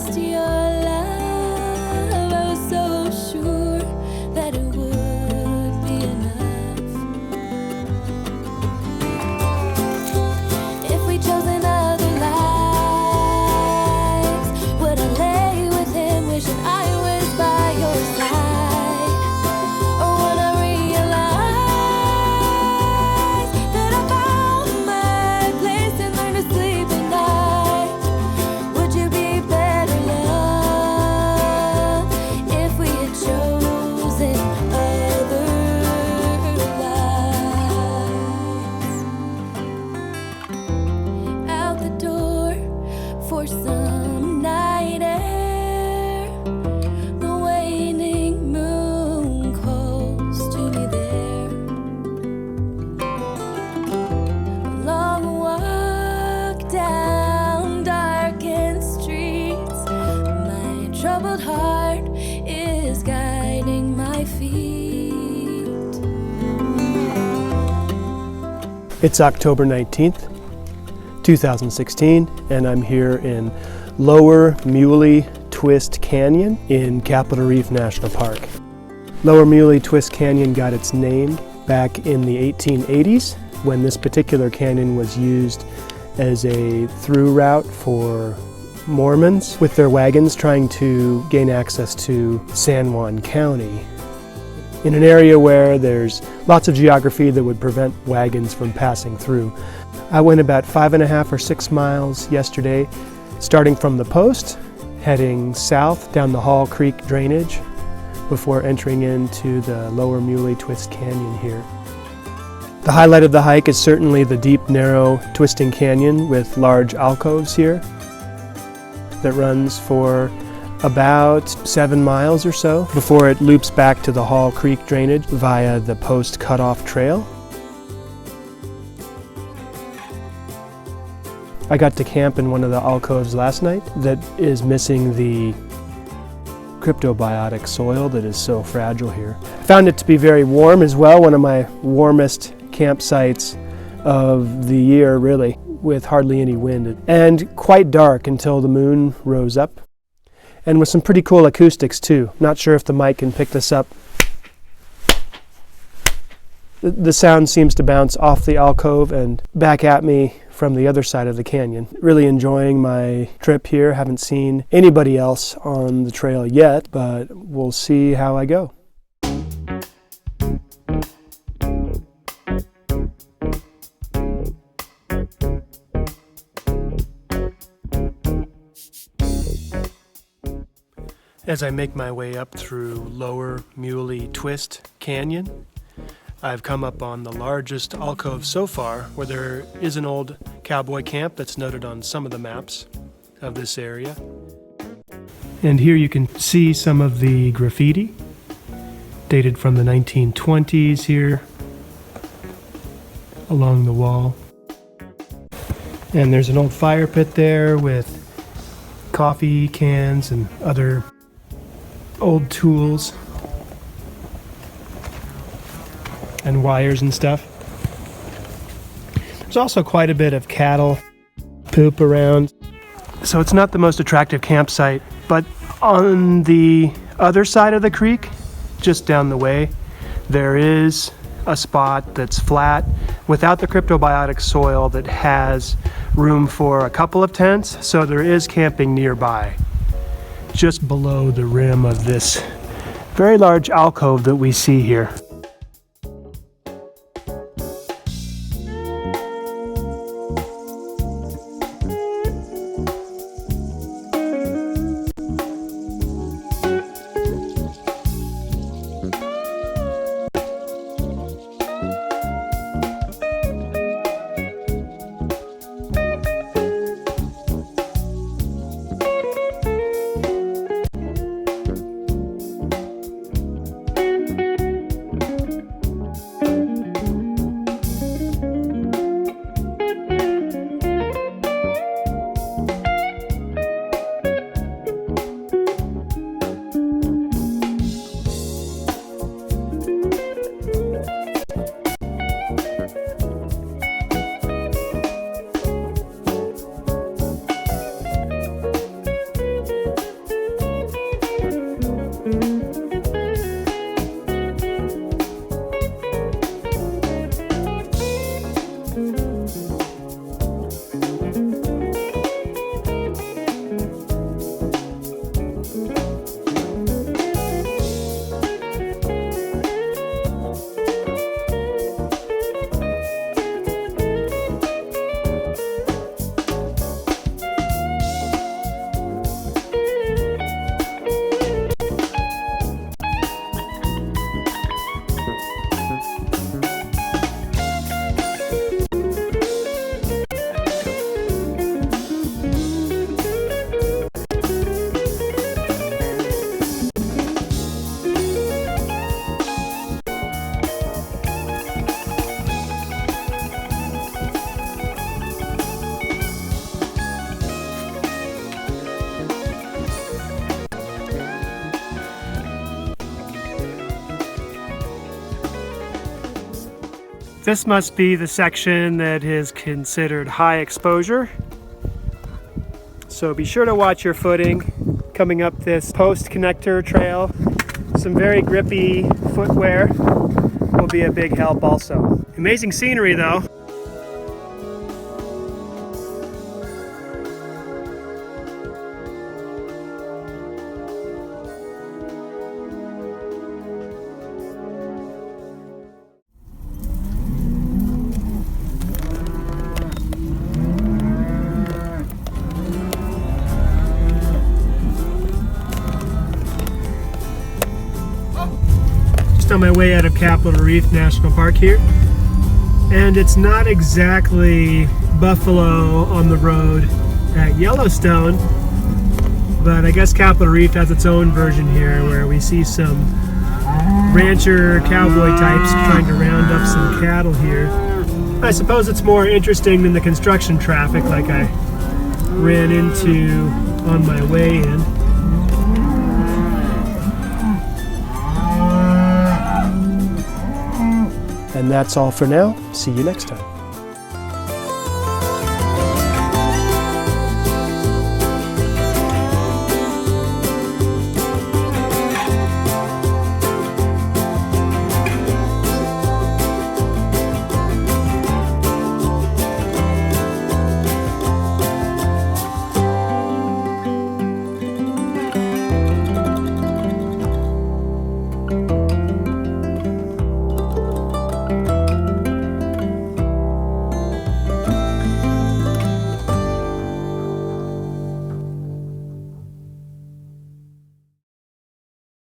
lost your love, I was so sure that it would be enough. If we chose another life, would I lay with him wishing I was by your side? Or would I realize that I found my place and learn to sleep at night? Would you be better love if we had chosen other lives? Out the door for some night air, the waning moon calls to me there. A long walk down darkened streets, my troubled heart is guiding my feet. It's October 19th, 2016, and I'm here in Lower Muley Twist Canyon in Capitol Reef National Park. Lower Muley Twist Canyon got its name back in the 1880s when this particular canyon was used as a through route for Mormons with their wagons trying to gain access to San Juan County, in an area where there's lots of geography that would prevent wagons from passing through. I went about 5.5 or 6 miles yesterday, starting from the post, heading south down the Hall Creek drainage before entering into the Lower Muley Twist Canyon here. The highlight of the hike is certainly the deep, narrow, twisting canyon with large alcoves here that runs for about 7 miles or so before it loops back to the Hall Creek drainage via the Post Cutoff Trail. I got to camp in one of the alcoves last night that is missing the cryptobiotic soil that is so fragile here. I found it to be very warm as well, one of my warmest campsites of the year really, with hardly any wind, and quite dark until the moon rose up, and with some pretty cool acoustics too. Not sure if the mic can pick this up. The sound seems to bounce off the alcove and back at me from the other side of the canyon. Really enjoying my trip here. Haven't seen anybody else on the trail yet, but we'll see how I go. As I make my way up through Lower Muley Twist Canyon, I've come up on the largest alcove so far, where there is an old cowboy camp that's noted on some of the maps of this area. And here you can see some of the graffiti, dated from the 1920s here, along the wall. And there's an old fire pit there with coffee cans and other old tools and wires and stuff. There's also quite a bit of cattle poop around, so it's not the most attractive campsite. But on the other side of the creek, just down the way, there is a spot that's flat without the cryptobiotic soil that has room for a couple of tents, so there is camping nearby, just below the rim of this very large alcove that we see here. This must be the section that is considered high exposure. So be sure to watch your footing coming up this Post Connector trail. Some very grippy footwear will be a big help also. Amazing scenery though. On my way out of Capitol Reef National Park here, and it's not exactly buffalo on the road at Yellowstone, but I guess Capitol Reef has its own version here where we see some rancher cowboy types trying to round up some cattle here. I suppose it's more interesting than the construction traffic like I ran into on my way in. And that's all for now. See you next time.